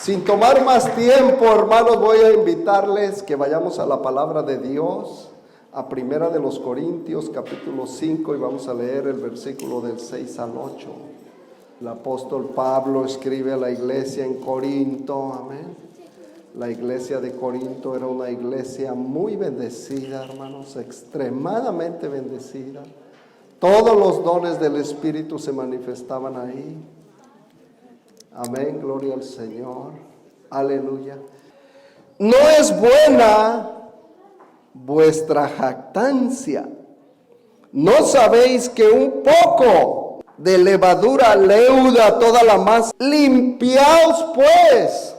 Sin tomar más tiempo, hermanos, voy a invitarles que vayamos a la palabra de Dios, a Primera de los Corintios, capítulo 5, y vamos a leer el versículo del 6 al 8. El apóstol Pablo escribe a la iglesia en Corinto, amén. La iglesia de Corinto era una iglesia muy bendecida, hermanos, extremadamente bendecida. Todos los dones del Espíritu se manifestaban ahí. Amén, gloria al Señor, aleluya. No es buena vuestra jactancia. ¿No sabéis que un poco de levadura leuda toda la masa? Limpiaos pues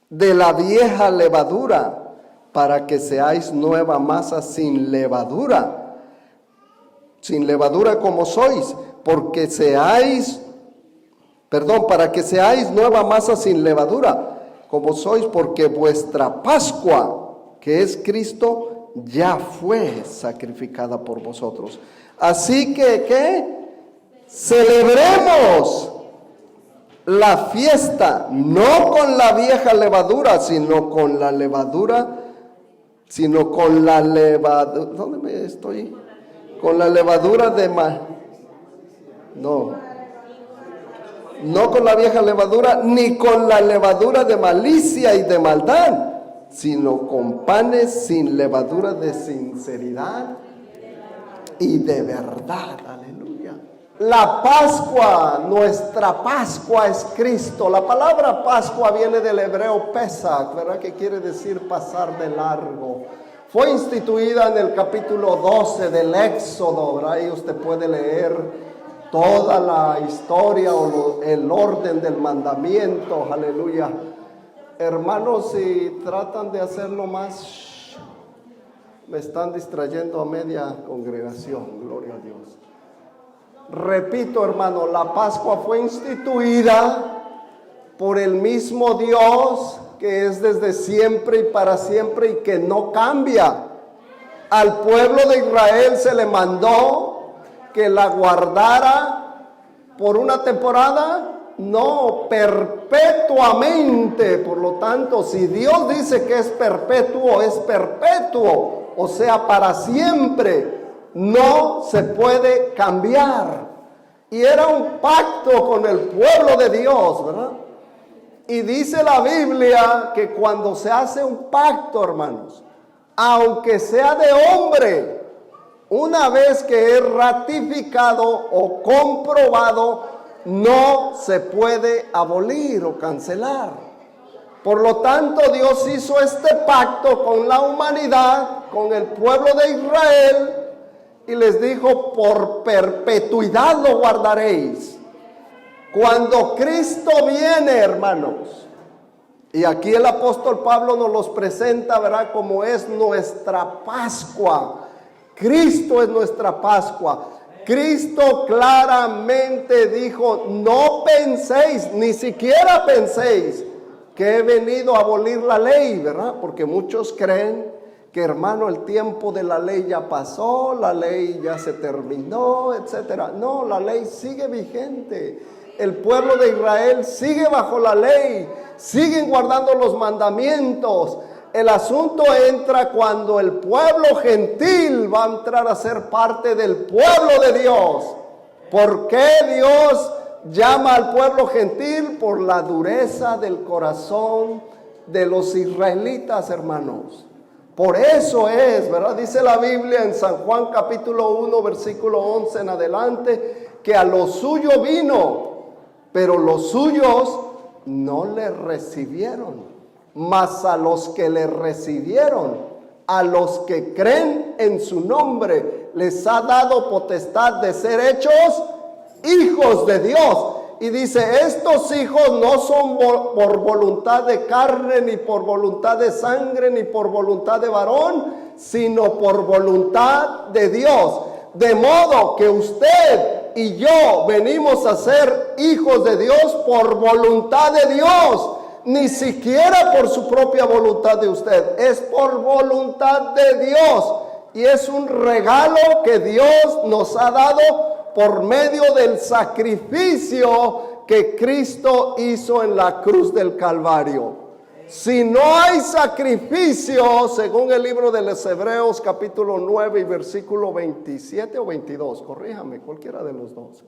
de la vieja levadura, para que seáis nueva masa sin levadura como sois, para que seáis nueva masa sin levadura como sois, porque vuestra Pascua, que es Cristo, ya fue sacrificada por vosotros. Así que, ¿qué? Celebremos la fiesta, no con la vieja levadura, sino con la levadura, ¿dónde me estoy? Con la levadura de no con la vieja levadura, ni con la levadura de malicia y de maldad, sino con panes sin levadura de sinceridad y de verdad. Aleluya. La Pascua, nuestra Pascua es Cristo. La palabra Pascua viene del hebreo Pesach, ¿verdad? Que quiere decir pasar de largo. Fue instituida en el capítulo 12 del Éxodo, ¿verdad? Ahí usted puede leer toda la historia o el orden del mandamiento, aleluya. Hermanos, si tratan de hacerlo más, me están distrayendo a media congregación, gloria a Dios. Repito, hermano, la Pascua fue instituida por el mismo Dios que es desde siempre y para siempre y que no cambia. Al pueblo de Israel se le mandó que la guardara por una temporada, no, perpetuamente. Por lo tanto, si Dios dice que es perpetuo, o sea, para siempre, no se puede cambiar. Y era un pacto con el pueblo de Dios, ¿verdad? Y dice la Biblia que cuando se hace un pacto, hermanos, aunque sea de hombre, una vez que es ratificado o comprobado, no se puede abolir o cancelar. Por lo tanto, Dios hizo este pacto con la humanidad, con el pueblo de Israel, y les dijo: por perpetuidad lo guardaréis. Cuando Cristo viene, hermanos, y aquí el apóstol Pablo nos los presenta, ¿verdad?, como es nuestra Pascua. Cristo es nuestra Pascua. Cristo claramente dijo: no penséis, ni siquiera penséis que he venido a abolir la ley, ¿verdad? Porque muchos creen que, hermano, el tiempo de la ley ya pasó, la ley ya se terminó, etcétera. No, la ley sigue vigente. El pueblo de Israel sigue bajo la ley, siguen guardando los mandamientos. El asunto entra cuando el pueblo gentil va a entrar a ser parte del pueblo de Dios. ¿Por qué Dios llama al pueblo gentil? Por la dureza del corazón de los israelitas, hermanos. Por eso es, ¿verdad? Dice la Biblia en San Juan capítulo 1, versículo 11 en adelante, que a lo suyo vino, pero los suyos no le recibieron. Mas a los que le recibieron, a los que creen en su nombre, les ha dado potestad de ser hechos hijos de Dios. Y dice: estos hijos no son por voluntad de carne, ni por voluntad de sangre, ni por voluntad de varón, sino por voluntad de Dios. De modo que usted y yo venimos a ser hijos de Dios por voluntad de Dios. Ni siquiera por su propia voluntad de usted, es por voluntad de Dios. Y es un regalo que Dios nos ha dado por medio del sacrificio que Cristo hizo en la cruz del Calvario. Si no hay sacrificio, según el libro de los Hebreos capítulo 9 y versículo 27 o 22, corríjame, cualquiera de los dos.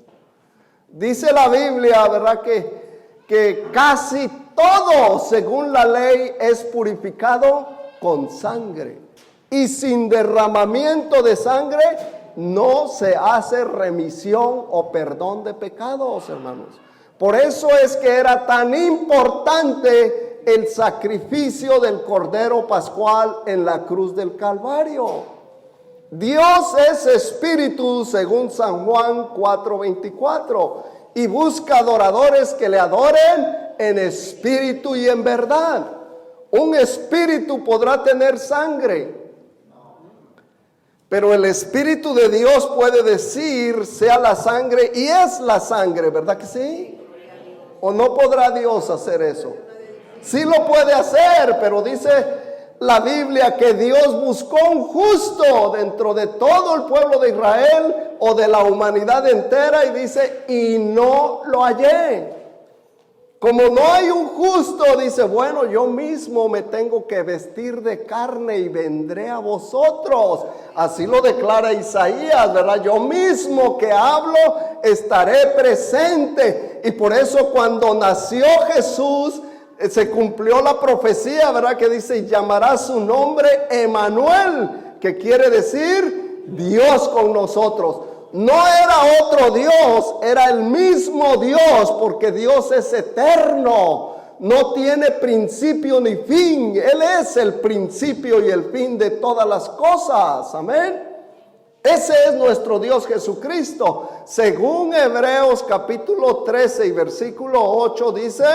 Dice la Biblia, ¿verdad? Que casi todo, según la ley, es purificado con sangre. Y sin derramamiento de sangre no se hace remisión o perdón de pecados, hermanos. Por eso es que era tan importante el sacrificio del Cordero Pascual en la cruz del Calvario. Dios es espíritu, según San Juan 4:24, y busca adoradores que le adoren en espíritu y en verdad. Un espíritu podrá tener sangre, pero el Espíritu de Dios puede decir, sea la sangre, y es la sangre, ¿verdad que sí? ¿O no podrá Dios hacer eso? Sí lo puede hacer, pero dice la Biblia que Dios buscó un justo dentro de todo el pueblo de Israel o de la humanidad entera, y dice, y no lo hallé. Como no hay un justo, dice, bueno, yo mismo me tengo que vestir de carne y vendré a vosotros. Así lo declara Isaías, ¿verdad? Yo mismo que hablo estaré presente. Y por eso cuando nació Jesús, se cumplió la profecía, ¿verdad? Que dice, llamará su nombre Emanuel, que quiere decir Dios con nosotros. No era otro Dios, era el mismo Dios, porque Dios es eterno, no tiene principio ni fin. Él es el principio y el fin de todas las cosas, amén. Ese es nuestro Dios Jesucristo. Según Hebreos capítulo 13 y versículo 8 dice,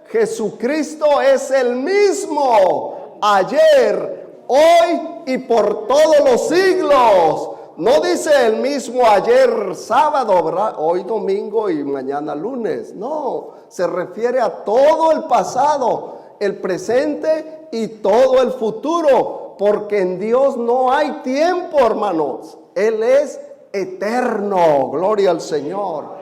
Jesucristo es el mismo ayer, hoy y por todos los siglos. No dice el mismo ayer sábado, ¿verdad? Hoy domingo y mañana lunes. No, se refiere a todo el pasado, el presente y todo el futuro. Porque en Dios no hay tiempo, hermanos. Él es eterno. Gloria al Señor.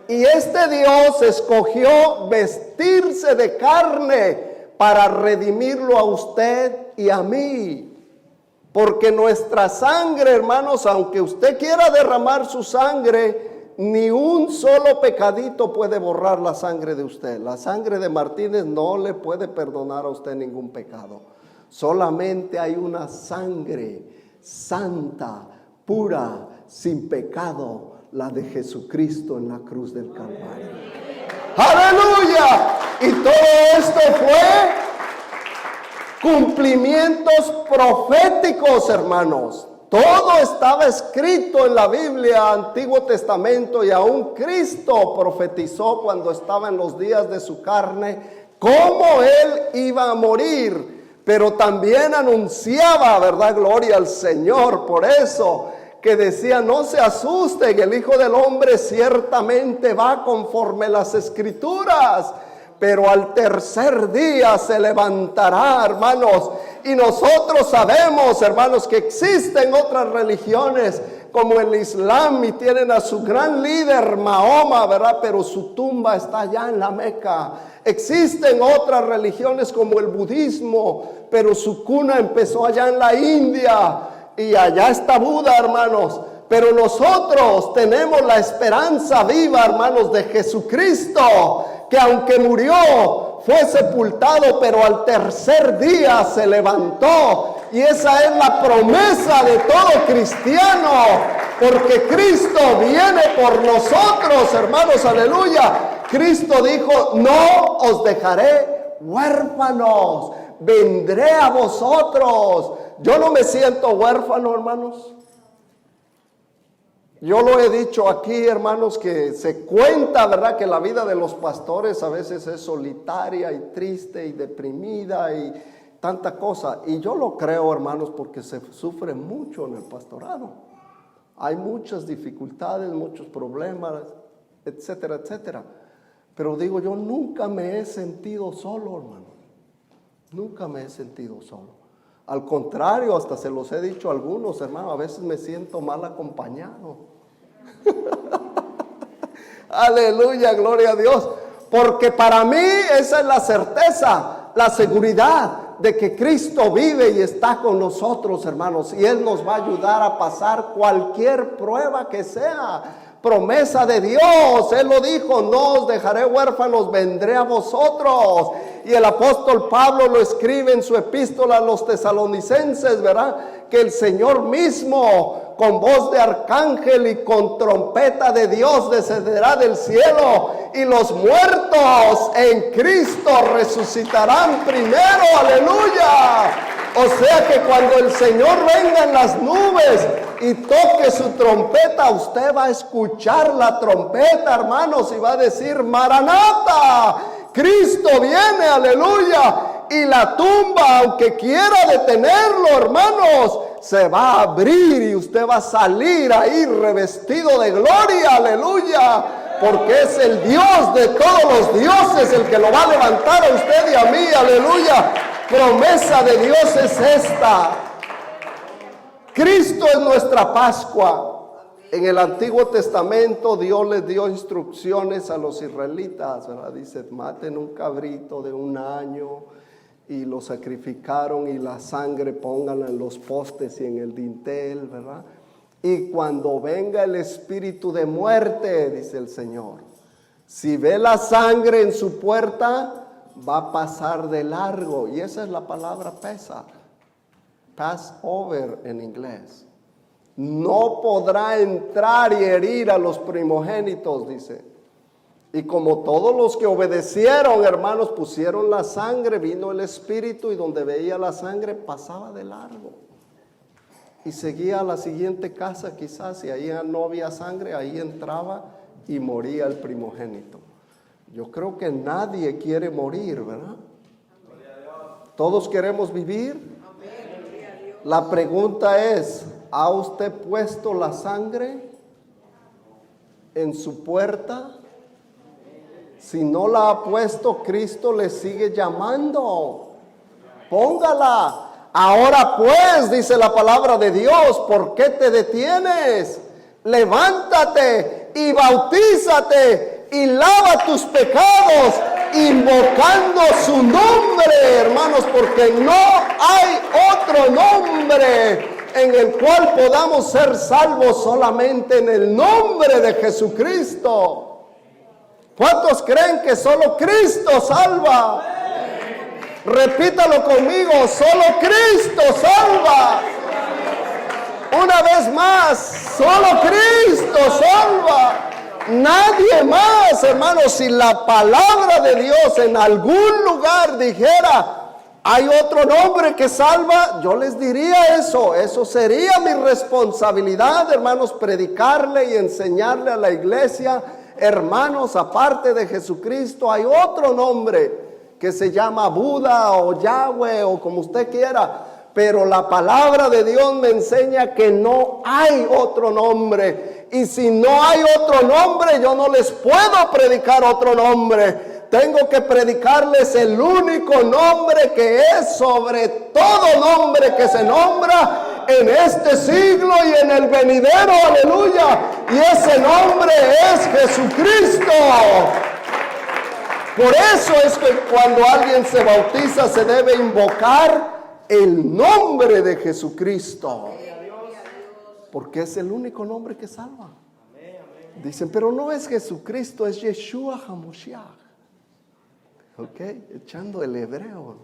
Y este Dios escogió vestirse de carne para redimirlo a usted y a mí. Porque nuestra sangre, hermanos, aunque usted quiera derramar su sangre, ni un solo pecadito puede borrar la sangre de usted. La sangre de Martínez no le puede perdonar a usted ningún pecado. Solamente hay una sangre santa, pura, sin pecado, la de Jesucristo en la cruz del Calvario. ¡Aleluya! Y todo esto fue cumplimientos proféticos, hermanos. Todo estaba escrito en la Biblia, Antiguo Testamento, y aún Cristo profetizó cuando estaba en los días de su carne cómo Él iba a morir, pero también anunciaba, ¿verdad? Gloria al Señor. Por eso que decía, no se asusten, el Hijo del Hombre ciertamente va conforme las Escrituras, pero al tercer día se levantará, hermanos. Y nosotros sabemos, hermanos, que existen otras religiones como el Islam, y tienen a su gran líder Mahoma, ¿verdad? Pero su tumba está allá en la Meca. Existen otras religiones como el budismo, pero su cuna empezó allá en la India, y allá está Buda, hermanos. Pero nosotros tenemos la esperanza viva, hermanos, de Jesucristo, que aunque murió, fue sepultado, pero al tercer día se levantó. Y esa es la promesa de todo cristiano, porque Cristo viene por nosotros, hermanos, aleluya. Cristo dijo, no os dejaré huérfanos, vendré a vosotros. Yo no me siento huérfano, hermanos. Yo lo he dicho aquí, hermanos, que se cuenta, ¿verdad?, que la vida de los pastores a veces es solitaria y triste y deprimida y tanta cosa. Y yo lo creo, hermanos, porque se sufre mucho en el pastorado. Hay muchas dificultades, muchos problemas, etcétera, etcétera. Pero digo, yo nunca me he sentido solo, hermano. Nunca me he sentido solo. Al contrario, hasta se los he dicho a algunos, hermanos, a veces me siento mal acompañado. Aleluya, gloria a Dios. Porque para mí esa es la certeza, la seguridad de que Cristo vive y está con nosotros, hermanos. Y Él nos va a ayudar a pasar cualquier prueba que sea. Promesa de Dios, Él lo dijo, no os dejaré huérfanos, vendré a vosotros. Y el apóstol Pablo lo escribe en su epístola a los tesalonicenses, ¿verdad? Que el Señor mismo, con voz de arcángel y con trompeta de Dios, descenderá del cielo, y los muertos en Cristo resucitarán primero. Aleluya. O sea que cuando el Señor venga en las nubes y toque su trompeta, usted va a escuchar la trompeta, hermanos, y va a decir: Maranata, Cristo viene, aleluya. Y la tumba, aunque quiera detenerlo, hermanos, se va a abrir y usted va a salir ahí revestido de gloria, aleluya. Porque es el Dios de todos los dioses el que lo va a levantar a usted y a mí, aleluya. Promesa de Dios es esta. Cristo es nuestra Pascua. En el Antiguo Testamento Dios les dio instrucciones a los israelitas, ¿verdad? Dice: maten un cabrito de 1 año y lo sacrificaron, y la sangre pónganla en los postes y en el dintel, ¿verdad? Y cuando venga el espíritu de muerte, dice el Señor, si ve la sangre en su puerta, va a pasar de largo. Y esa es la palabra Pesach, Passover en inglés. No podrá entrar y herir a los primogénitos, dice. Y como todos los que obedecieron, hermanos, pusieron la sangre, vino el espíritu, y donde veía la sangre pasaba de largo. Y seguía a la siguiente casa quizás, y ahí no había sangre, ahí entraba y moría el primogénito. Yo creo que nadie quiere morir, ¿verdad? Todos queremos vivir. La pregunta es: ¿ha usted puesto la sangre en su puerta? Si no la ha puesto, Cristo le sigue llamando. Póngala. Ahora pues, dice la palabra de Dios, ¿por qué te detienes? Levántate y bautízate y lava tus pecados, invocando su nombre, hermanos, porque no hay otro nombre en el cual podamos ser salvos, solamente en el nombre de Jesucristo. ¿Cuántos creen que solo Cristo salva? Repítalo conmigo: solo Cristo salva. Una vez más, solo Cristo salva. Nadie más, hermanos. Si la palabra de Dios en algún lugar dijera: hay otro nombre que salva, yo les diría eso. Eso sería mi responsabilidad, hermanos, predicarle y enseñarle a la iglesia: hermanos, aparte de Jesucristo hay otro nombre que se llama Buda o Yahweh o como usted quiera. Pero la palabra de Dios me enseña que no hay otro nombre. Y si no hay otro nombre, yo no les puedo predicar otro nombre. Tengo que predicarles el único nombre que es sobre todo nombre que se nombra en este siglo y en el venidero. Aleluya. Y ese nombre es Jesucristo. Por eso es que cuando alguien se bautiza se debe invocar el nombre de Jesucristo. Porque es el único nombre que salva. Dicen: pero no es Jesucristo, es Yeshua HaMashiach. Ok, echando el hebreo.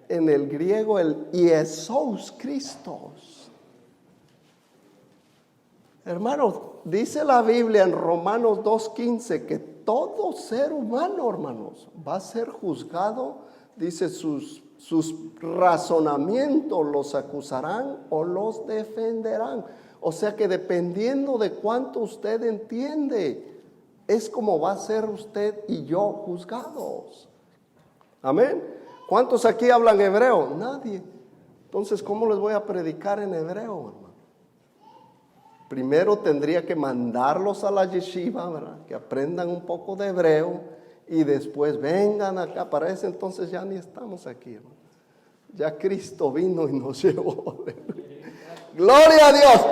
En el griego el Jesús Christos. Hermanos, dice la Biblia en Romanos 2:15 que todo ser humano, hermanos, va a ser juzgado. Dice: sus razonamientos los acusarán o los defenderán. O sea que dependiendo de cuánto usted entiende, es como va a ser usted y yo juzgados. Amén. ¿Cuántos aquí hablan hebreo? Nadie. Entonces, ¿cómo les voy a predicar en hebreo, hermano? Primero tendría que mandarlos a la yeshiva, ¿verdad? Que aprendan un poco de hebreo y después vengan acá. Para ese entonces ya ni estamos aquí, hermano. Ya Cristo vino y nos llevó. Gloria a Dios.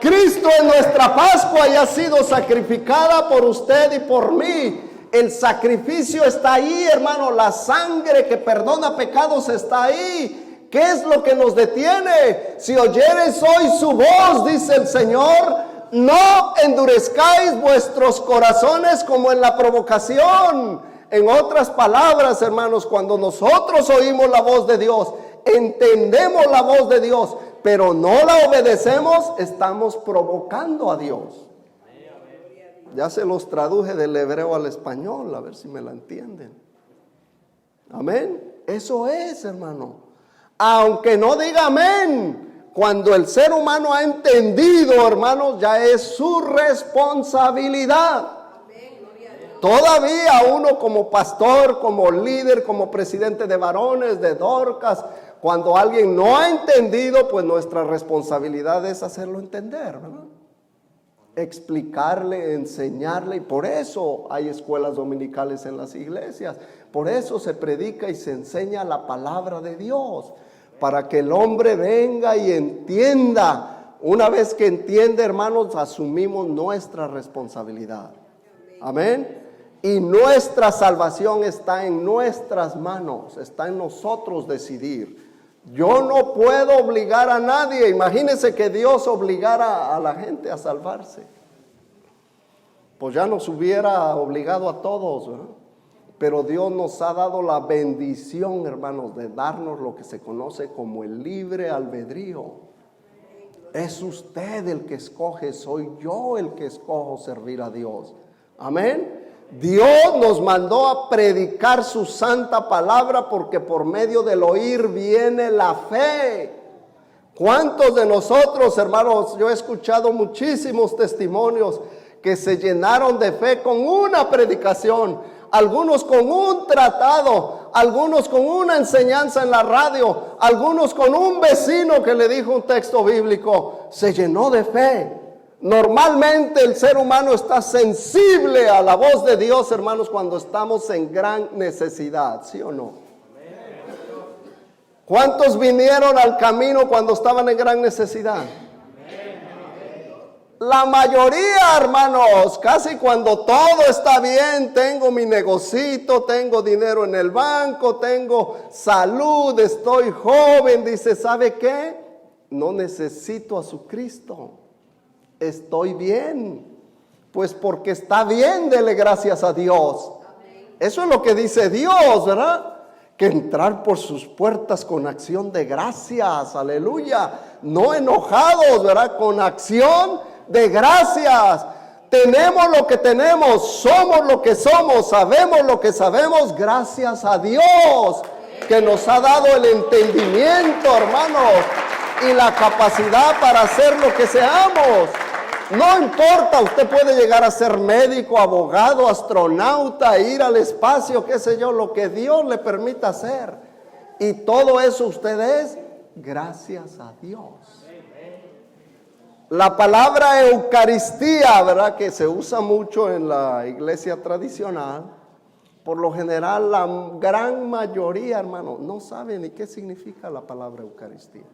Cristo es nuestra Pascua y ha sido sacrificada por usted y por mí. El sacrificio está ahí, hermano. La sangre que perdona pecados está ahí. ¿Qué es lo que nos detiene? Si oyereis hoy su voz, dice el Señor, no endurezcáis vuestros corazones como en la provocación. En otras palabras, hermanos, cuando nosotros oímos la voz de Dios, entendemos la voz de Dios, pero no la obedecemos, estamos provocando a Dios. Ya se los traduje del hebreo al español, a ver si me la entienden. Amén. Eso es, hermano. Aunque no diga amén, cuando el ser humano ha entendido, hermanos, ya es su responsabilidad. Todavía uno como pastor, como líder, como presidente de varones, de Dorcas, cuando alguien no ha entendido, pues nuestra responsabilidad es hacerlo entender, ¿verdad? Explicarle, enseñarle, y por eso hay escuelas dominicales en las iglesias, por eso se predica y se enseña la palabra de Dios, para que el hombre venga y entienda. Una vez que entiende, hermanos, asumimos nuestra responsabilidad. Amén. Y nuestra salvación está en nuestras manos, está en nosotros decidir. Yo no puedo obligar a nadie. Imagínense que Dios obligara a la gente a salvarse. Pues ya nos hubiera obligado a todos, ¿verdad? Pero Dios nos ha dado la bendición, hermanos, de darnos lo que se conoce como el libre albedrío. Es usted el que escoge, soy yo el que escojo servir a Dios. Amén. Dios nos mandó a predicar su santa palabra porque por medio del oír viene la fe. ¿Cuántos de nosotros, hermanos? Yo he escuchado muchísimos testimonios que se llenaron de fe con una predicación, algunos con un tratado, algunos con una enseñanza en la radio, algunos con un vecino que le dijo un texto bíblico. Se llenó de fe. Normalmente el ser humano está sensible a la voz de Dios, hermanos, cuando estamos en gran necesidad, ¿sí o no? ¿Cuántos vinieron al camino cuando estaban en gran necesidad? La mayoría, hermanos, casi cuando todo está bien, tengo mi negocito, tengo dinero en el banco, tengo salud, estoy joven, dice, ¿sabe qué? No necesito a su Cristo. Estoy bien, pues porque está bien, dele gracias a Dios. Eso es lo que dice Dios, ¿verdad? Que entrar por sus puertas con acción de gracias, aleluya, no enojados, ¿verdad? Con acción de gracias. Tenemos lo que tenemos, somos lo que somos, sabemos lo que sabemos, gracias a Dios, que nos ha dado el entendimiento, hermanos, y la capacidad para hacer lo que seamos. No importa, usted puede llegar a ser médico, abogado, astronauta, ir al espacio, qué sé yo, lo que Dios le permita hacer. Y todo eso usted es gracias a Dios. La palabra Eucaristía, ¿verdad? Que se usa mucho en la iglesia tradicional. Por lo general, la gran mayoría, hermano, no sabe ni qué significa la palabra Eucaristía.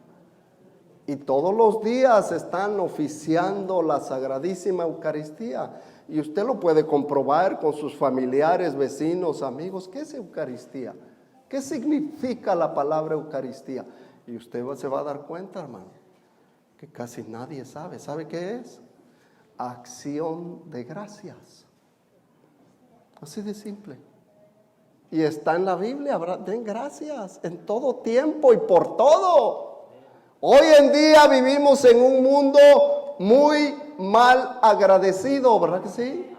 Y todos los días están oficiando la Sagradísima Eucaristía. Y usted lo puede comprobar con sus familiares, vecinos, amigos. ¿Qué es Eucaristía? ¿Qué significa la palabra Eucaristía? Y usted se va a dar cuenta, hermano, que casi nadie sabe. ¿Sabe qué es? Acción de gracias. Así de simple. Y está en la Biblia, den gracias en todo tiempo y por todo. Hoy en día vivimos en un mundo muy mal agradecido, ¿verdad que sí?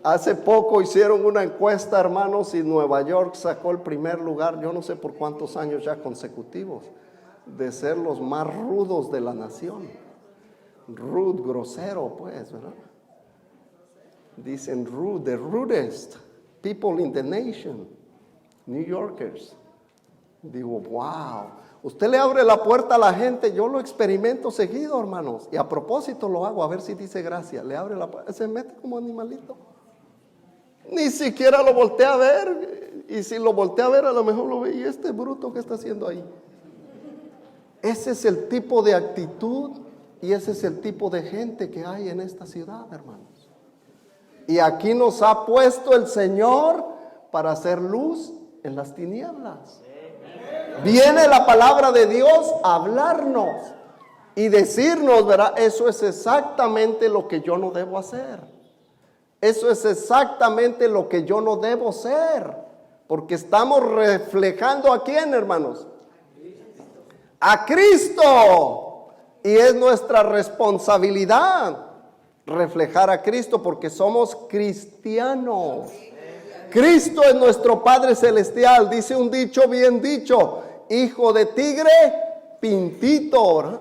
Hace poco hicieron una encuesta, hermanos, y Nueva York sacó el primer lugar, yo no sé por cuántos años ya consecutivos, de ser los más rudos de la nación. Rude, grosero, pues, ¿verdad? Dicen rude, the rudest people in the nation, New Yorkers. Digo, wow. Usted le abre la puerta a la gente, yo lo experimento seguido, hermanos, y a propósito lo hago, a ver si dice gracias. Le abre la puerta, se mete como animalito. Ni siquiera lo voltea a ver, y si lo voltea a ver, a lo mejor lo ve, y este bruto, ¿qué está haciendo ahí? Ese es el tipo de actitud Y ese es el tipo de gente que hay en esta ciudad, hermanos. Y aquí nos ha puesto el Señor para hacer luz en las tinieblas. Viene la palabra de Dios a hablarnos y decirnos, ¿verdad? Eso es exactamente lo que yo no debo hacer. Eso es exactamente lo que yo no debo ser. Porque estamos reflejando ¿a quién, hermanos? A Cristo. Y es nuestra responsabilidad reflejar a Cristo porque somos cristianos. Cristo es nuestro Padre Celestial. Dice un dicho bien dicho: hijo de tigre, pintito, ¿verdad?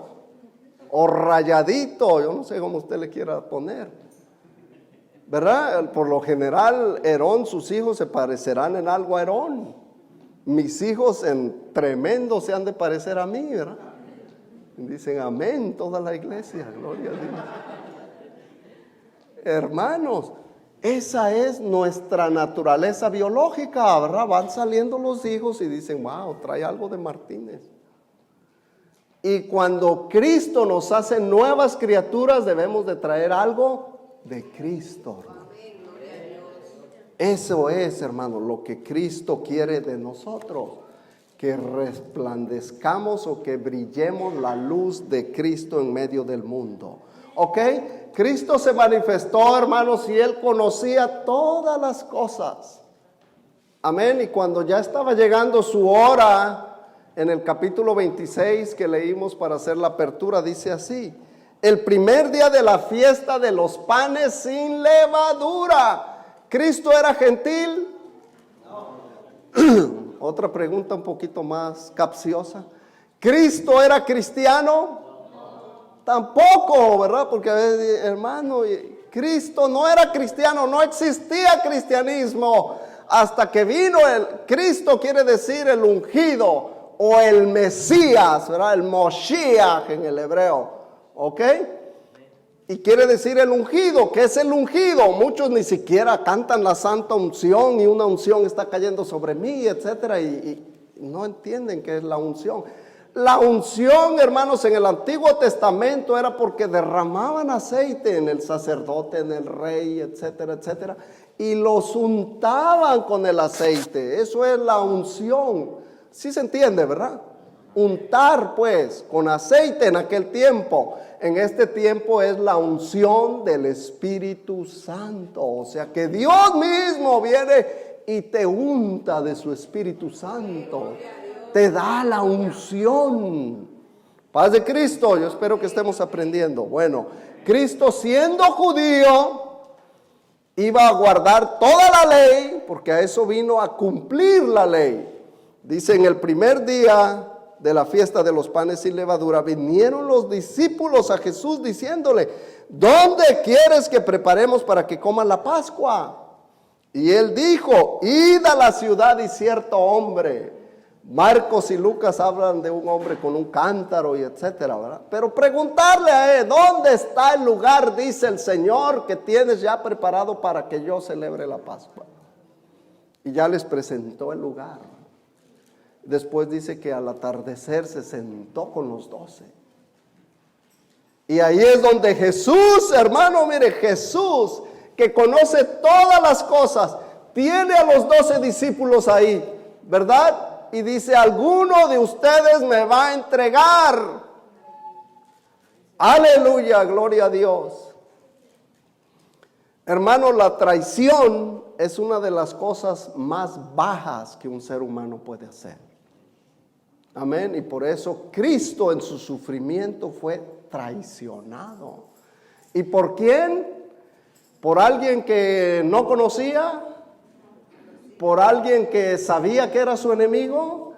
O rayadito, yo no sé cómo usted le quiera poner, ¿verdad? Por lo general, Herón, sus hijos se parecerán en algo a Herón. Mis hijos en tremendo se han de parecer a mí, ¿verdad? Dicen amén toda la iglesia, gloria a Dios. Hermanos, esa es nuestra naturaleza biológica, ¿verdad? Van saliendo los hijos y dicen, wow, trae algo de Martínez. Y cuando Cristo nos hace nuevas criaturas, debemos de traer algo de Cristo, hermano. Eso es, hermano, lo que Cristo quiere de nosotros. Que resplandezcamos o que brillemos la luz de Cristo en medio del mundo. ¿Ok? Cristo se manifestó, hermanos, y Él conocía todas las cosas. Amén. Y cuando ya estaba llegando su hora, en el capítulo 26 que leímos para hacer la apertura, dice así: el primer día de la fiesta de los panes sin levadura. ¿Cristo era gentil? No. Otra pregunta un poquito más capciosa. ¿Cristo era cristiano? Tampoco, ¿verdad? Porque a veces, hermano, Cristo no era cristiano, no existía cristianismo hasta que vino el Cristo, quiere decir el ungido o el Mesías, ¿verdad? El Moshiach en el hebreo, ¿ok? Y quiere decir el ungido. ¿Qué es el ungido? Muchos ni siquiera cantan la santa unción y una unción está cayendo sobre mí, etcétera, y no entienden qué es la unción. La unción, hermanos, en el Antiguo Testamento era porque derramaban aceite en el sacerdote, en el rey, etcétera, etcétera, y los untaban con el aceite. Eso es la unción. ¿Sí se entiende, verdad? Untar, pues, con aceite en aquel tiempo. En este tiempo es la unción del Espíritu Santo. O sea que Dios mismo viene y te unta de su Espíritu Santo. Te da la unción. Paz de Cristo, yo espero que estemos aprendiendo. Bueno, Cristo siendo judío iba a guardar toda la ley, porque a eso vino a cumplir la ley. Dice: en el primer día de la fiesta de los panes sin levadura, vinieron los discípulos a Jesús diciéndole: ¿dónde quieres que preparemos para que coman la Pascua? Y él dijo: id a la ciudad y cierto hombre. Marcos y Lucas hablan de un hombre con un cántaro y etcétera, ¿verdad? Pero preguntarle a él: ¿dónde está el lugar, dice el Señor, que tienes ya preparado para que yo celebre la Pascua? Y ya les presentó el lugar. Después dice que al atardecer se sentó con los 12. Y ahí es donde Jesús, hermano, mire, Jesús, que conoce todas las cosas, tiene a los 12 discípulos ahí, ¿verdad? Y dice: alguno de ustedes me va a entregar. Aleluya, gloria a Dios. Hermano, la traición es una de las cosas más bajas que un ser humano puede hacer. Amén. Y por eso Cristo en su sufrimiento fue traicionado. ¿Y por quién? ¿Por alguien que no conocía? ¿Por alguien que sabía que era su enemigo?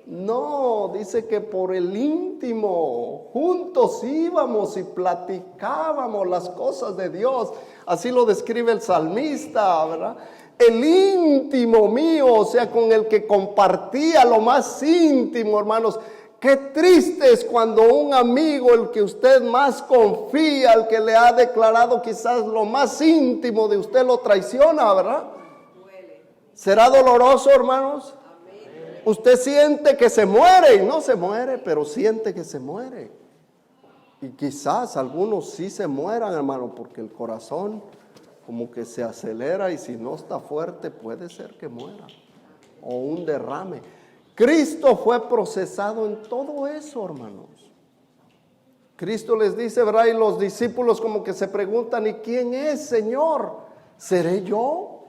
No, dice que por el íntimo. Juntos íbamos y platicábamos las cosas de Dios. Así lo describe el salmista, ¿verdad? El íntimo mío, o sea, con el que compartía lo más íntimo, hermanos. Qué triste es cuando un amigo, el que usted más confía, el que le ha declarado quizás lo más íntimo de usted, lo traiciona, ¿verdad? ¿Será doloroso, hermanos? Usted siente que se muere y no se muere, pero siente que se muere. Y quizás algunos sí se mueran, hermano, porque el corazón como que se acelera y si no está fuerte puede ser que muera. O un derrame. Cristo fue procesado en todo eso, hermanos. Cristo les dice, ¿verdad? Y los discípulos como que se preguntan, ¿y quién es, Señor? ¿Seré yo?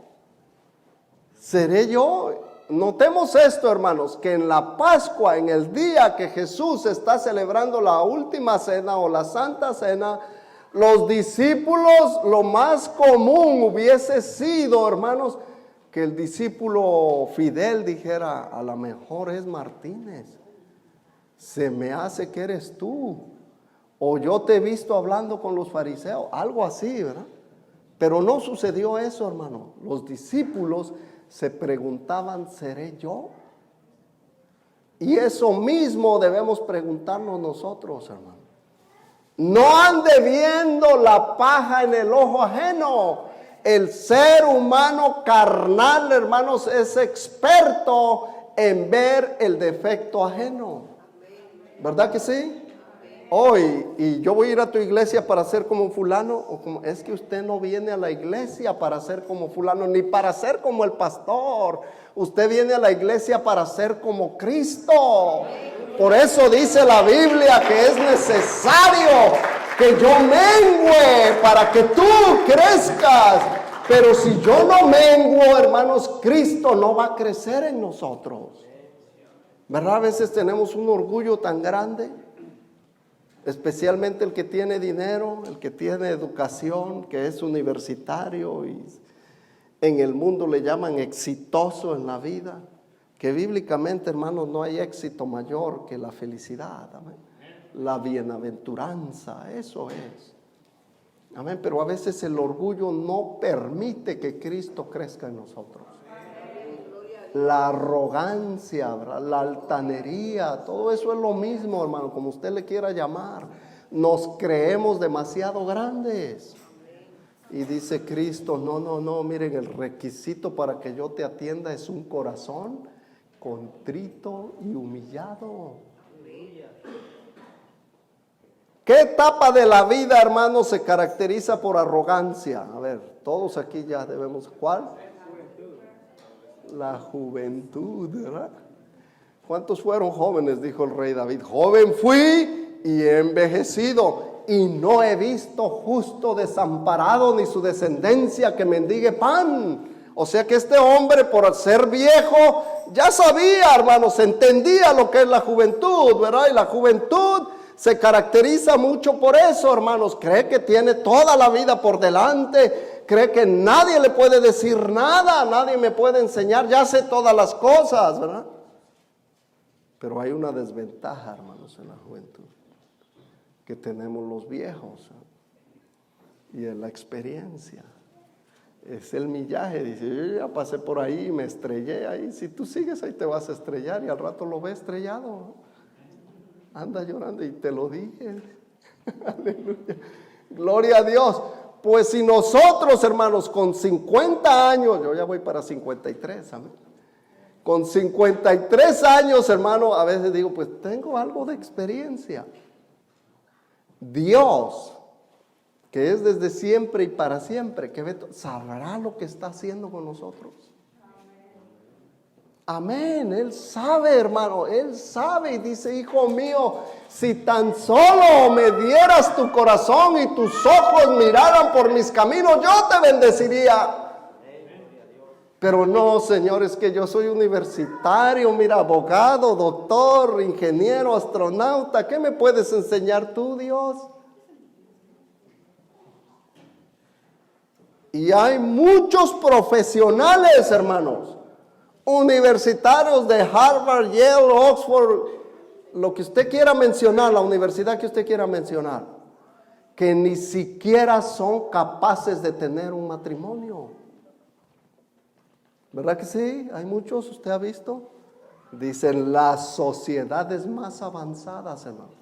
¿Seré yo? Notemos esto, hermanos, que en la Pascua, en el día que Jesús está celebrando la última cena o la Santa Cena, los discípulos, lo más común hubiese sido, hermanos, que el discípulo Fidel dijera, a lo mejor es Martínez, se me hace que eres tú, o yo te he visto hablando con los fariseos, algo así, ¿verdad? Pero no sucedió eso, hermano. Los discípulos se preguntaban, ¿seré yo? Y eso mismo debemos preguntarnos nosotros, hermano. No ande viendo la paja en el ojo ajeno. El ser humano carnal, hermanos, es experto en ver el defecto ajeno. ¿Verdad que sí? Hoy, y yo voy a ir a tu iglesia para ser como fulano, o como, es que usted no viene a la iglesia para ser como fulano, ni para ser como el pastor. Usted viene a la iglesia para ser como Cristo. Por eso dice la Biblia que es necesario que yo mengue para que tú crezcas. Pero si yo no menguo, hermanos, Cristo no va a crecer en nosotros. ¿Verdad? A veces tenemos un orgullo tan grande. Especialmente el que tiene dinero, el que tiene educación, que es universitario y en el mundo le llaman exitoso en la vida, que bíblicamente, hermanos, no hay éxito mayor que la felicidad, amén. La bienaventuranza, eso es, amén. Pero a veces el orgullo no permite que Cristo crezca en nosotros. La arrogancia, ¿verdad? La altanería, todo eso es lo mismo, hermano, como usted le quiera llamar. Nos creemos demasiado grandes. Y dice Cristo, no, miren, el requisito para que yo te atienda es un corazón contrito y humillado. ¿Qué etapa de la vida, hermano, se caracteriza por arrogancia? A ver, todos aquí ya debemos, ¿cuál? La juventud, ¿verdad? ¿Cuántos fueron jóvenes? Dijo el rey David. Joven fui y he envejecido y no he visto justo desamparado ni su descendencia que mendigue pan. O sea que este hombre, por ser viejo, ya sabía, hermanos, entendía lo que es la juventud, ¿verdad? Y la juventud se caracteriza mucho por eso, hermanos. Cree que tiene toda la vida por delante. Cree que nadie le puede decir nada, nadie me puede enseñar, ya sé todas las cosas, ¿verdad? Pero hay una desventaja, hermanos, en la juventud, que tenemos los viejos, ¿eh? Y en la experiencia. Es el millaje, dice, yo ya pasé por ahí y me estrellé ahí. Si tú sigues ahí te vas a estrellar y al rato lo ves estrellado, ¿no? Anda llorando y te lo dije. Aleluya. Gloria a Dios. Pues si nosotros, hermanos, con 50 años, yo ya voy para 53, amén. Con 53 años, hermano, a veces digo, pues tengo algo de experiencia. Dios, que es desde siempre y para siempre, que sabrá lo que está haciendo con nosotros. Amén, Él sabe, hermano, Él sabe y dice, hijo mío, si tan solo me dieras tu corazón y tus ojos miraran por mis caminos, yo te bendeciría. Pero no, Señor, es que yo soy universitario, mira, abogado, doctor, ingeniero, astronauta, ¿qué me puedes enseñar tú, Dios? Y hay muchos profesionales, hermanos, universitarios de Harvard, Yale, Oxford, lo que usted quiera mencionar, la universidad que usted quiera mencionar, que ni siquiera son capaces de tener un matrimonio. ¿Verdad que sí? Hay muchos, usted ha visto. Dicen las sociedades más avanzadas, hermano.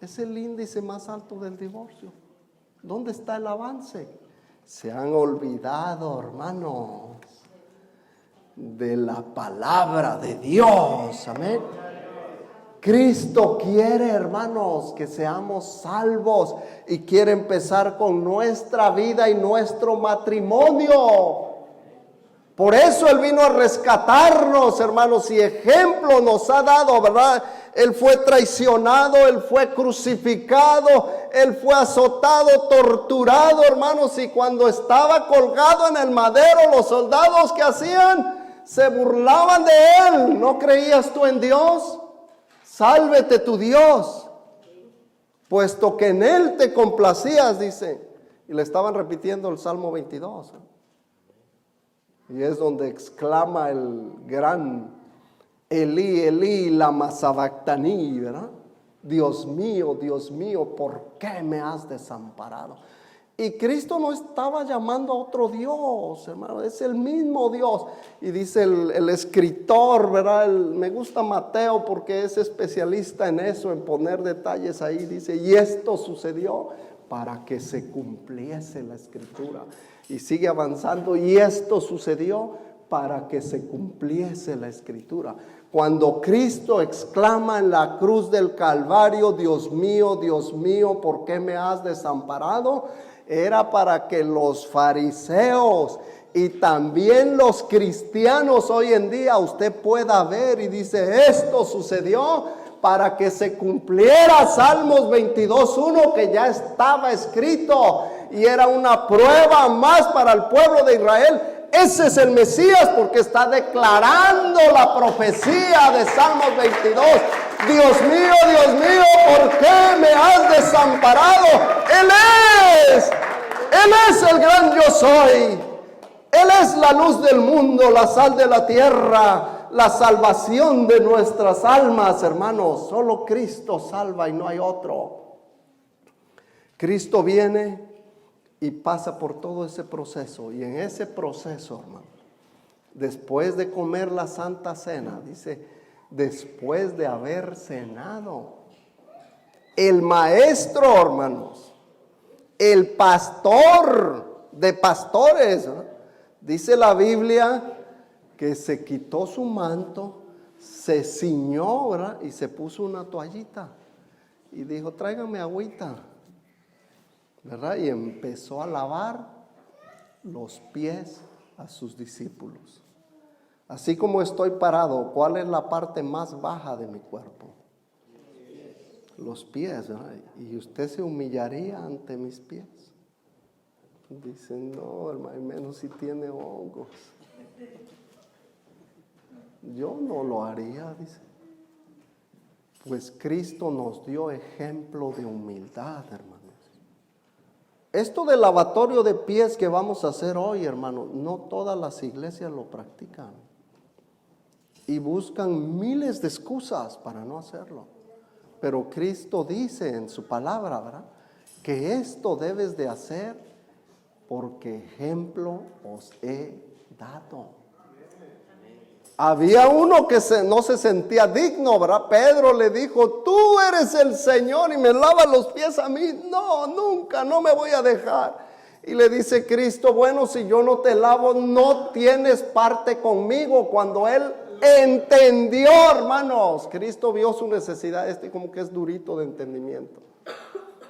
Es el índice más alto del divorcio. ¿Dónde está el avance? Se han olvidado, hermanos, de la palabra de Dios, amén. Cristo quiere, hermanos, que seamos salvos y quiere empezar con nuestra vida y nuestro matrimonio. Por eso Él vino a rescatarnos, hermanos, y ejemplo nos ha dado, ¿verdad? Él fue traicionado, Él fue crucificado, Él fue azotado, torturado, hermanos, y cuando estaba colgado en el madero, los soldados que hacían, se burlaban de Él. ¿No creías tú en Dios? Sálvete tu Dios, puesto que en Él te complacías, dice. Y le estaban repitiendo el Salmo 22, Y es donde exclama el gran Elí, Elí, lama sabactaní, ¿verdad? Dios mío, ¿por qué me has desamparado? Y Cristo no estaba llamando a otro Dios, hermano, es el mismo Dios. Y dice el escritor, ¿verdad? Me gusta Mateo porque es especialista en eso, en poner detalles ahí. Dice, y esto sucedió para que se cumpliese la escritura. Y sigue avanzando, y esto sucedió para que se cumpliese la escritura. Cuando Cristo exclama en la cruz del Calvario, Dios mío, ¿por qué me has desamparado? Era para que los fariseos y también los cristianos hoy en día usted pueda ver y dice, esto sucedió para que se cumpliera Salmos 22:1 que ya estaba escrito y era una prueba más para el pueblo de Israel. Ese es el Mesías porque está declarando la profecía de Salmos 22. Dios mío, ¿por qué me has desamparado? Él es el gran yo soy. Él es la luz del mundo, la sal de la tierra, la salvación de nuestras almas, hermanos. Solo Cristo salva y no hay otro. Cristo viene y pasa por todo ese proceso. Y en ese proceso, hermano, después de comer la Santa Cena, dice, después de haber cenado, el maestro, hermanos, el pastor de pastores, ¿no? Dice la Biblia que se quitó su manto, se ciñó, ¿verdad? Y se puso una toallita y dijo, tráigame agüita, ¿verdad? Y empezó a lavar los pies a sus discípulos. Así como estoy parado, ¿cuál es la parte más baja de mi cuerpo? Los pies, ¿verdad? Y usted se humillaría ante mis pies. Dicen, no, hermano, menos si tiene hongos. Yo no lo haría, dice. Pues Cristo nos dio ejemplo de humildad, hermanos. Esto del lavatorio de pies que vamos a hacer hoy, hermano, no todas las iglesias lo practican. Y buscan miles de excusas para no hacerlo. Pero Cristo dice en su palabra, ¿verdad?, que esto debes de hacer porque ejemplo os he dado. Había uno que no se sentía digno, ¿verdad? Pedro le dijo, tú eres el Señor y me lavas los pies a mí. No, nunca, no me voy a dejar. Y le dice Cristo, bueno, si yo no te lavo, no tienes parte conmigo. Cuando él entendió, hermanos, Cristo vio su necesidad, como que es durito de entendimiento.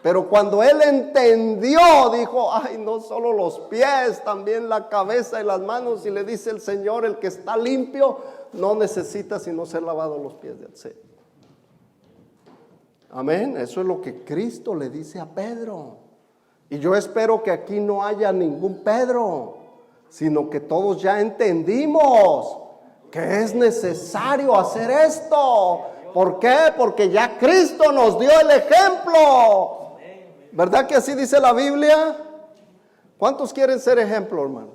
Pero cuando él entendió, dijo, ay, no solo los pies, también la cabeza y las manos. Y le dice el Señor, el que está limpio, no necesita sino ser lavado los pies de él. Amén, eso es lo que Cristo le dice a Pedro. Y yo espero que aquí no haya ningún Pedro, sino que todos ya entendimos que es necesario hacer esto. ¿Por qué? Porque ya Cristo nos dio el ejemplo. ¿Verdad que así dice la Biblia? ¿Cuántos quieren ser ejemplo, hermano?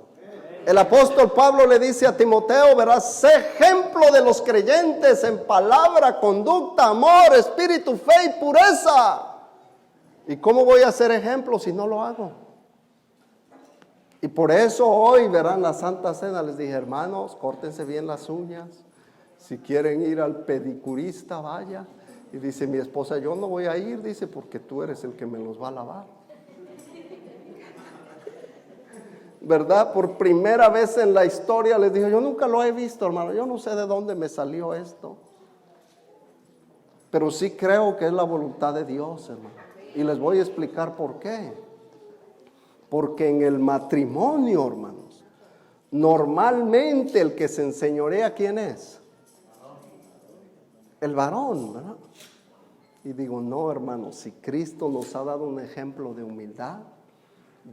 El apóstol Pablo le dice a Timoteo, verás, sé ejemplo de los creyentes en palabra, conducta, amor, espíritu, fe y pureza. ¿Y cómo voy a ser ejemplo si no lo hago? Y por eso hoy, verán, la Santa Cena les dije, hermanos, córtense bien las uñas. Si quieren ir al pedicurista, vaya. Y dice mi esposa, yo no voy a ir, dice, porque tú eres el que me los va a lavar. ¿Verdad? Por primera vez en la historia les dije, yo nunca lo he visto, hermano, yo no sé de dónde me salió esto. Pero sí creo que es la voluntad de Dios, hermano. Y les voy a explicar por qué. Porque en el matrimonio, hermanos, normalmente el que se enseñorea, ¿quién es? El varón, ¿verdad? Y digo, no, hermanos, si Cristo nos ha dado un ejemplo de humildad,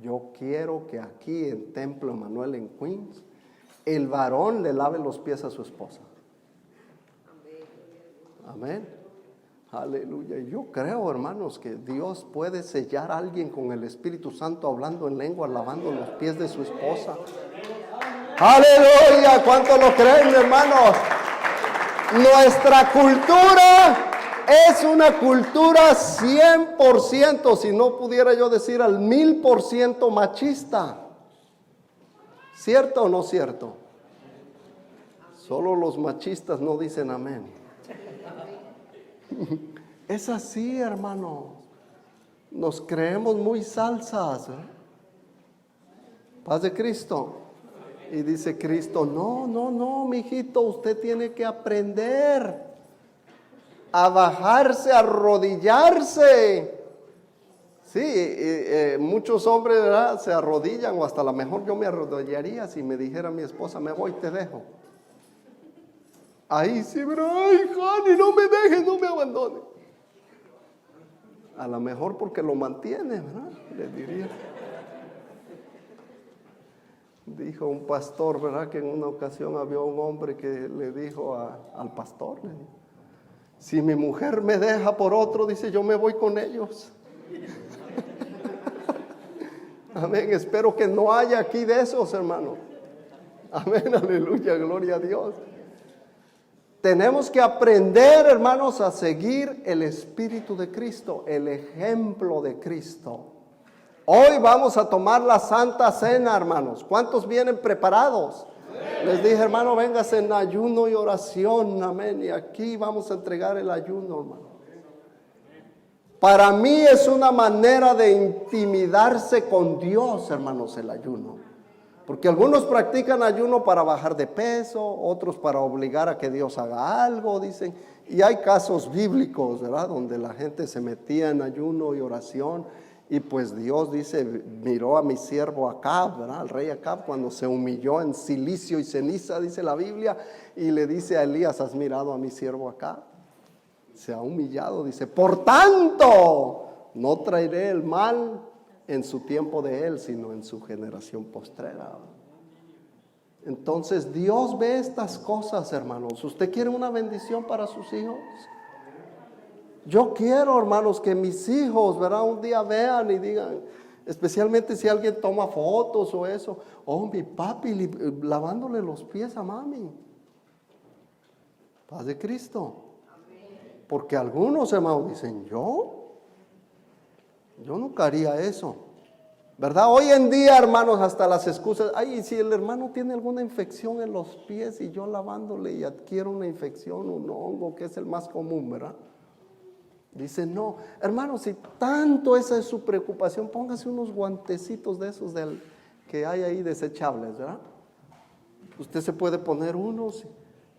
yo quiero que aquí en Templo Emanuel en Queens, el varón le lave los pies a su esposa. Amén. Aleluya. Yo creo, hermanos, que Dios puede sellar a alguien con el Espíritu Santo hablando en lengua, lavando los pies de su esposa. Aleluya. ¿Cuánto lo creen, hermanos? Nuestra cultura es una cultura 100%, si no pudiera yo decir al 1000% machista. ¿Cierto o no cierto? Solo los machistas no dicen amén. Es así, hermano. Nos creemos muy salsas, ¿eh? Paz de Cristo. Y dice Cristo, no, mijito, usted tiene que aprender a bajarse, a arrodillarse. Sí, muchos hombres, ¿verdad?, se arrodillan, o hasta a lo mejor yo me arrodillaría si me dijera mi esposa, me voy, te dejo. Ahí sí, pero ay, honey, no me dejes, no me abandones. A lo mejor porque lo mantiene, ¿verdad? Le diría. Dijo un pastor, ¿verdad?, que en una ocasión había un hombre que le dijo al pastor, le dijo, si mi mujer me deja por otro, dice, yo me voy con ellos. Amén, espero que no haya aquí de esos, hermanos. Amén, aleluya, gloria a Dios. Tenemos que aprender, hermanos, a seguir el Espíritu de Cristo, el ejemplo de Cristo. Hoy vamos a tomar la Santa Cena, hermanos. ¿Cuántos vienen preparados? Les dije, hermano, véngase en ayuno y oración, amén. Y aquí vamos a entregar el ayuno, hermano. Para mí es una manera de intimidarse con Dios, hermanos, el ayuno. Porque algunos practican ayuno para bajar de peso, otros para obligar a que Dios haga algo, dicen. Y hay casos bíblicos, ¿verdad?, donde la gente se metía en ayuno y oración. Y pues Dios dice, miró a mi siervo Acab, ¿verdad?, al rey Acab, cuando se humilló en silicio y ceniza, dice la Biblia. Y le dice a Elías, ¿has mirado a mi siervo Acab? Se ha humillado, dice, por tanto, no traeré el mal en su tiempo de él, sino en su generación postrera. Entonces Dios ve estas cosas, hermanos. ¿Usted quiere una bendición para sus hijos? Yo quiero, hermanos, que mis hijos, ¿verdad?, un día vean y digan, especialmente si alguien toma fotos o eso, oh, mi papi lavándole los pies a mami. Paz de Cristo. Porque algunos, hermanos, dicen, yo nunca haría eso, ¿verdad? Hoy en día, hermanos, hasta las excusas, ay, si el hermano tiene alguna infección en los pies y yo lavándole y adquiero una infección, un hongo, que es el más común, ¿verdad? Dice, no, hermano, si tanto esa es su preocupación, póngase unos guantecitos de esos que hay ahí desechables, ¿verdad? Usted se puede poner unos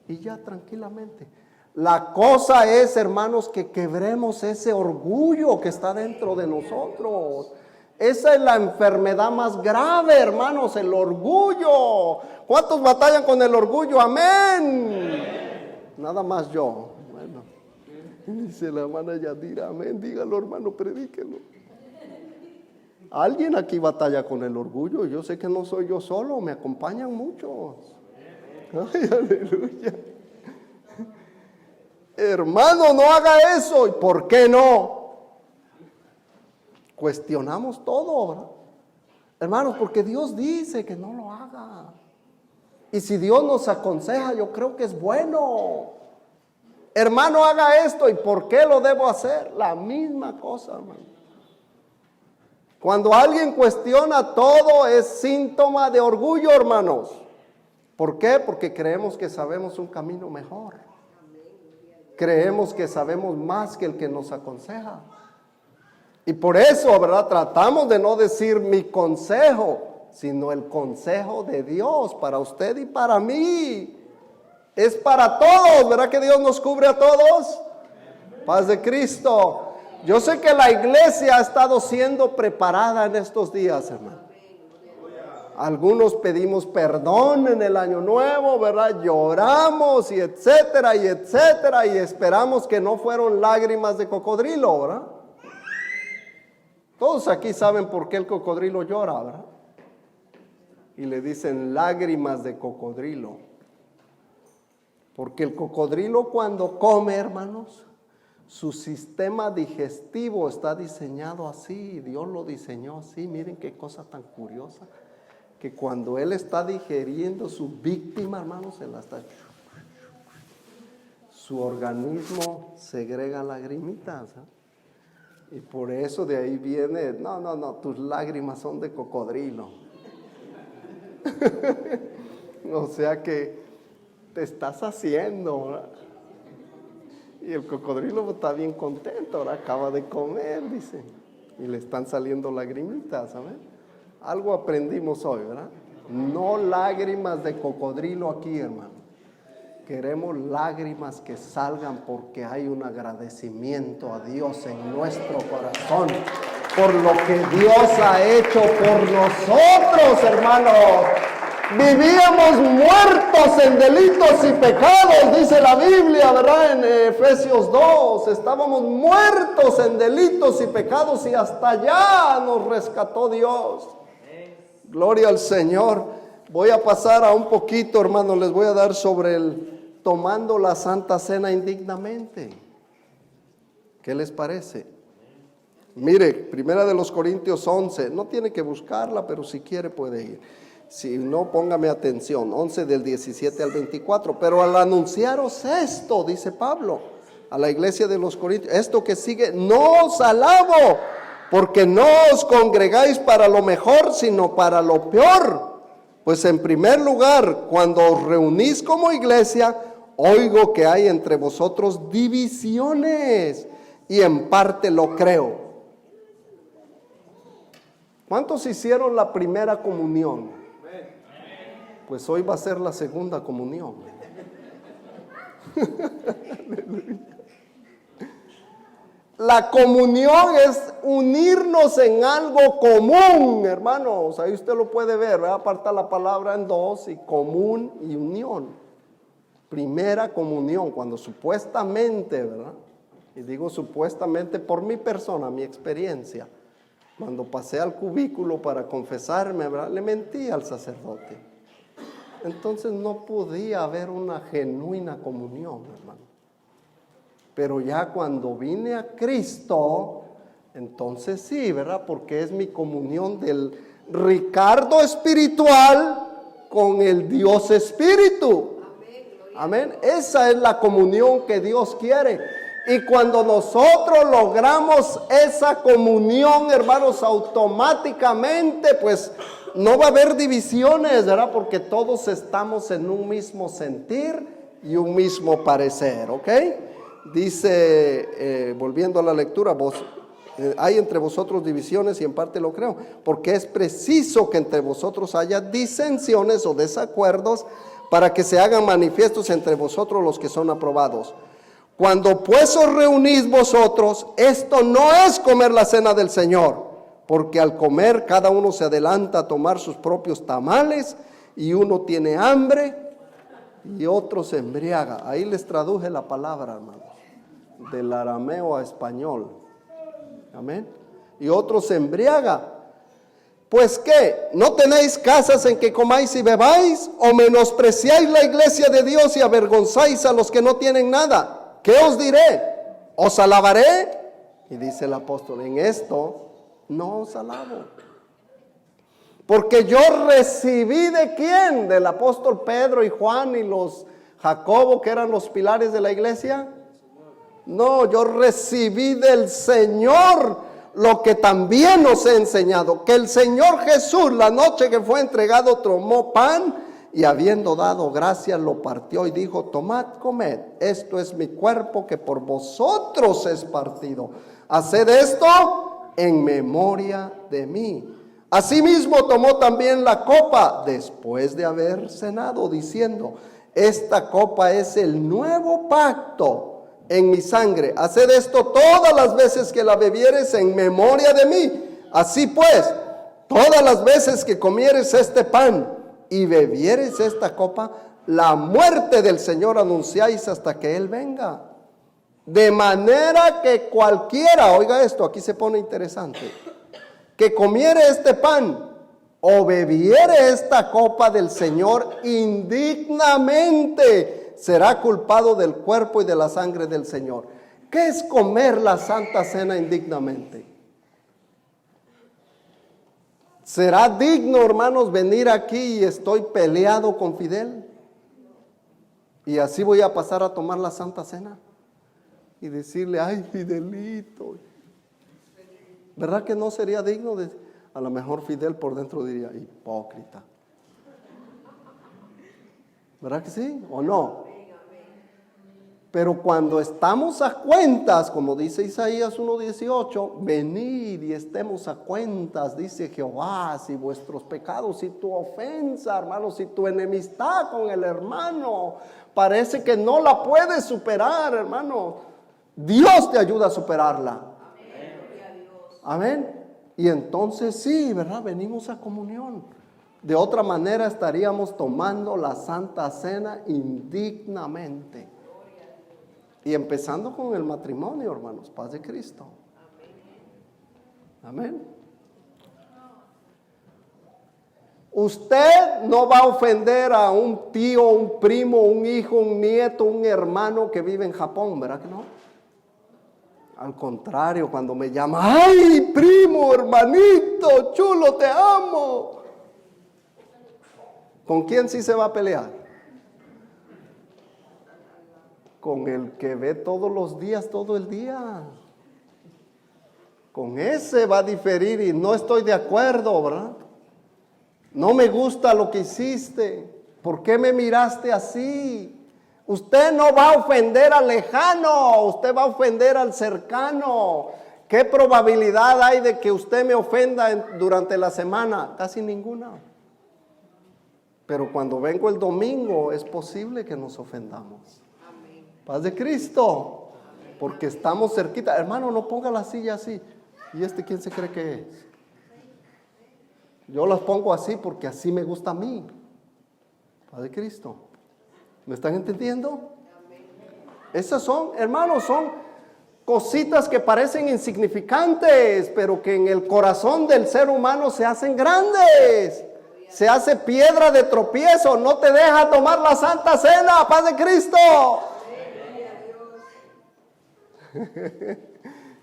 y ya tranquilamente. La cosa es, hermanos, que quebremos ese orgullo que está dentro de nosotros. Esa es la enfermedad más grave, hermanos, el orgullo. ¿Cuántos batallan con el orgullo? Amén. Nada más yo. Bueno, dice la hermana Yadira, amén. Dígalo, hermano, predíquelo. Alguien aquí batalla con el orgullo. Yo sé que no soy yo solo, me acompañan muchos. Ay, aleluya. Hermano, no haga eso. ¿Y por qué no? Cuestionamos todo, ¿verdad? Hermanos, porque Dios dice que no lo haga. Y si Dios nos aconseja, yo creo que es bueno. Hermano, haga esto. ¿Y por qué lo debo hacer? La misma cosa, hermano. Cuando alguien cuestiona todo es síntoma de orgullo, hermanos. ¿Por qué? Porque creemos que sabemos un camino mejor. Creemos que sabemos más que el que nos aconseja. Y por eso, ¿verdad?, tratamos de no decir mi consejo, sino el consejo de Dios para usted y para mí. Es para todos, ¿verdad que Dios nos cubre a todos? Paz de Cristo. Yo sé que la iglesia ha estado siendo preparada en estos días, hermano. Algunos pedimos perdón en el año nuevo, ¿verdad? Lloramos y etcétera, y esperamos que no fueron lágrimas de cocodrilo, ¿verdad? Todos aquí saben por qué el cocodrilo llora, ¿verdad? Y le dicen lágrimas de cocodrilo. Porque el cocodrilo cuando come, hermanos, su sistema digestivo está diseñado así, Dios lo diseñó así. Miren qué cosa tan curiosa, que cuando él está digiriendo su víctima, hermanos, su organismo segrega lagrimitas, ¿eh? Y por eso de ahí viene, no, tus lágrimas son de cocodrilo. O sea que te estás haciendo, ¿verdad? Y el cocodrilo está bien contento, ¿verdad? Acaba de comer, dice, y le están saliendo lagrimitas, ¿sabes? Algo aprendimos hoy, ¿verdad? No lágrimas de cocodrilo aquí, hermano. Queremos lágrimas que salgan porque hay un agradecimiento a Dios en nuestro corazón por lo que Dios ha hecho por nosotros, hermanos. Vivíamos muertos en delitos y pecados, dice la Biblia, ¿verdad? En Efesios 2, estábamos muertos en delitos y pecados y hasta allá nos rescató Dios. Gloria al Señor. Voy a pasar a un poquito, hermanos, les voy a dar sobre el tomando la Santa Cena indignamente. ¿Qué les parece? Mire, Primera de los Corintios 11, no tiene que buscarla, pero si quiere puede ir. Si no, póngame atención, 11 del 17 al 24. Pero al anunciaros esto, dice Pablo, a la iglesia de los Corintios, esto que sigue, no os alabo, porque no os congregáis para lo mejor, sino para lo peor. Pues en primer lugar, cuando os reunís como iglesia, oigo que hay entre vosotros divisiones, y en parte lo creo. ¿Cuántos hicieron la primera comunión? Pues hoy va a ser la segunda comunión. La comunión es unirnos en algo común, hermanos. Ahí usted lo puede ver, ¿verdad? Aparta la palabra en dos, y común y unión. Primera comunión, cuando supuestamente, ¿verdad? Y digo supuestamente por mi persona, mi experiencia. Cuando pasé al cubículo para confesarme, ¿verdad? Le mentí al sacerdote. Entonces no podía haber una genuina comunión, hermano. Pero ya cuando vine a Cristo, entonces sí, ¿verdad? Porque es mi comunión del Ricardo espiritual con el Dios espíritu. Amén. Esa es la comunión que Dios quiere. Y cuando nosotros logramos esa comunión, hermanos, automáticamente, pues no va a haber divisiones, ¿verdad? Porque todos estamos en un mismo sentir y un mismo parecer, ¿ok? Dice, volviendo a la lectura, hay entre vosotros divisiones y en parte lo creo, porque es preciso que entre vosotros haya disensiones o desacuerdos para que se hagan manifiestos entre vosotros los que son aprobados. Cuando pues os reunís vosotros, esto no es comer la cena del Señor, porque al comer cada uno se adelanta a tomar sus propios tamales, y uno tiene hambre y otro se embriaga. Ahí les traduje la palabra, hermanos, del arameo a español. Amén. Y otro se embriaga. Pues ¿qué? ¿No tenéis casas en que comáis y bebáis? ¿O menospreciáis la iglesia de Dios y avergonzáis a los que no tienen nada? ¿Qué os diré? ¿Os alabaré? Y dice el apóstol, en esto no os alabo. Porque yo recibí ¿de quién? Del apóstol Pedro y Juan y los Jacobo, que eran los pilares de la iglesia. No, yo recibí del Señor lo que también os he enseñado, que el Señor Jesús, la noche que fue entregado, tomó pan y habiendo dado gracias lo partió y dijo, tomad, comed, esto es mi cuerpo que por vosotros es partido. Haced esto en memoria de mí. Asimismo tomó también la copa después de haber cenado, diciendo, esta copa es el nuevo pacto en mi sangre. Haced esto todas las veces que la bebieres en memoria de mí. Así pues, todas las veces que comieres este pan y bebieres esta copa, la muerte del Señor anunciáis hasta que Él venga. De manera que cualquiera, oiga esto, aquí se pone interesante, que comiere este pan o bebiere esta copa del Señor indignamente, será culpado del cuerpo y de la sangre del Señor. ¿Qué es comer la Santa Cena indignamente? ¿Será digno, hermanos, venir aquí y estoy peleado con Fidel? Y así voy a pasar a tomar la Santa Cena y decirle, ay, Fidelito. ¿Verdad que no sería digno? A lo mejor Fidel por dentro diría, hipócrita. ¿Verdad que sí o no? Pero cuando estamos a cuentas, como dice Isaías 1:18, venid y estemos a cuentas, dice Jehová, si vuestros pecados, si tu ofensa, hermano, si tu enemistad con el hermano, parece que no la puedes superar, hermano, Dios te ayuda a superarla. Amén. Y entonces sí, ¿verdad? Venimos a comunión. De otra manera estaríamos tomando la Santa Cena indignamente. Y empezando con el matrimonio, hermanos, paz de Cristo. Amén. Usted no va a ofender a un tío, un primo, un hijo, un nieto, un hermano que vive en Japón, ¿verdad que no? Al contrario, cuando me llama, ¡ay, primo, hermanito, chulo, te amo! ¿Con quién sí se va a pelear? Con el que ve todos los días, todo el día. Con ese va a diferir y no estoy de acuerdo, ¿verdad? No me gusta lo que hiciste. ¿Por qué me miraste así? Usted no va a ofender al lejano, usted va a ofender al cercano. ¿Qué probabilidad hay de que usted me ofenda durante la semana? Casi ninguna. Pero cuando vengo el domingo es posible que nos ofendamos. Paz de Cristo, porque estamos cerquita. Hermano, no ponga la silla así. ¿Y quién se cree que es? Yo las pongo así porque así me gusta a mí. Paz de Cristo. ¿Me están entendiendo? Esas son, hermanos, son cositas que parecen insignificantes, pero que en el corazón del ser humano se hacen grandes. Se hace piedra de tropiezo. No te deja tomar la Santa Cena. Paz de Cristo.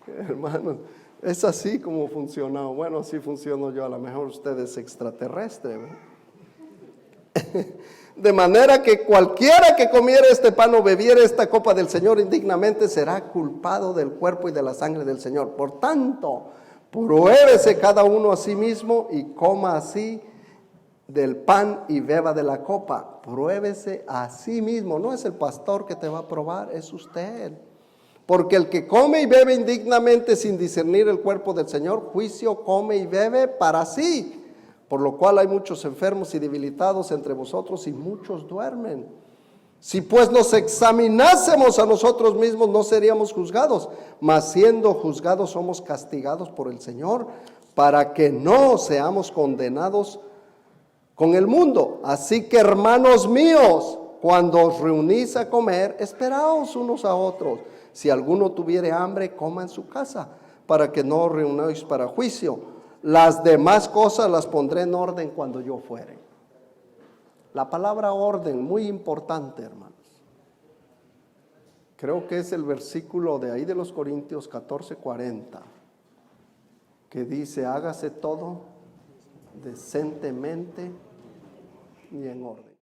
Hermanos, es así como funciona. Bueno, así funciono yo. A lo mejor usted es extraterrestre, ¿verdad? De manera que cualquiera que comiera este pan o bebiera esta copa del Señor indignamente será culpado del cuerpo y de la sangre del Señor. Por tanto, pruébese cada uno a sí mismo y coma así del pan y beba de la copa. Pruébese a sí mismo. No es el pastor que te va a probar, es usted. Porque el que come y bebe indignamente sin discernir el cuerpo del Señor, juicio come y bebe para sí. Por lo cual hay muchos enfermos y debilitados entre vosotros y muchos duermen. Si pues nos examinásemos a nosotros mismos, no seríamos juzgados, mas siendo juzgados somos castigados por el Señor, para que no seamos condenados con el mundo. Así que, hermanos míos, cuando os reunís a comer, esperaos unos a otros. Si alguno tuviere hambre, coma en su casa, para que no os reunáis para juicio. Las demás cosas las pondré en orden cuando yo fuere. La palabra orden, muy importante, hermanos. Creo que es el versículo de ahí de los Corintios 14:40, que dice, hágase todo decentemente y en orden.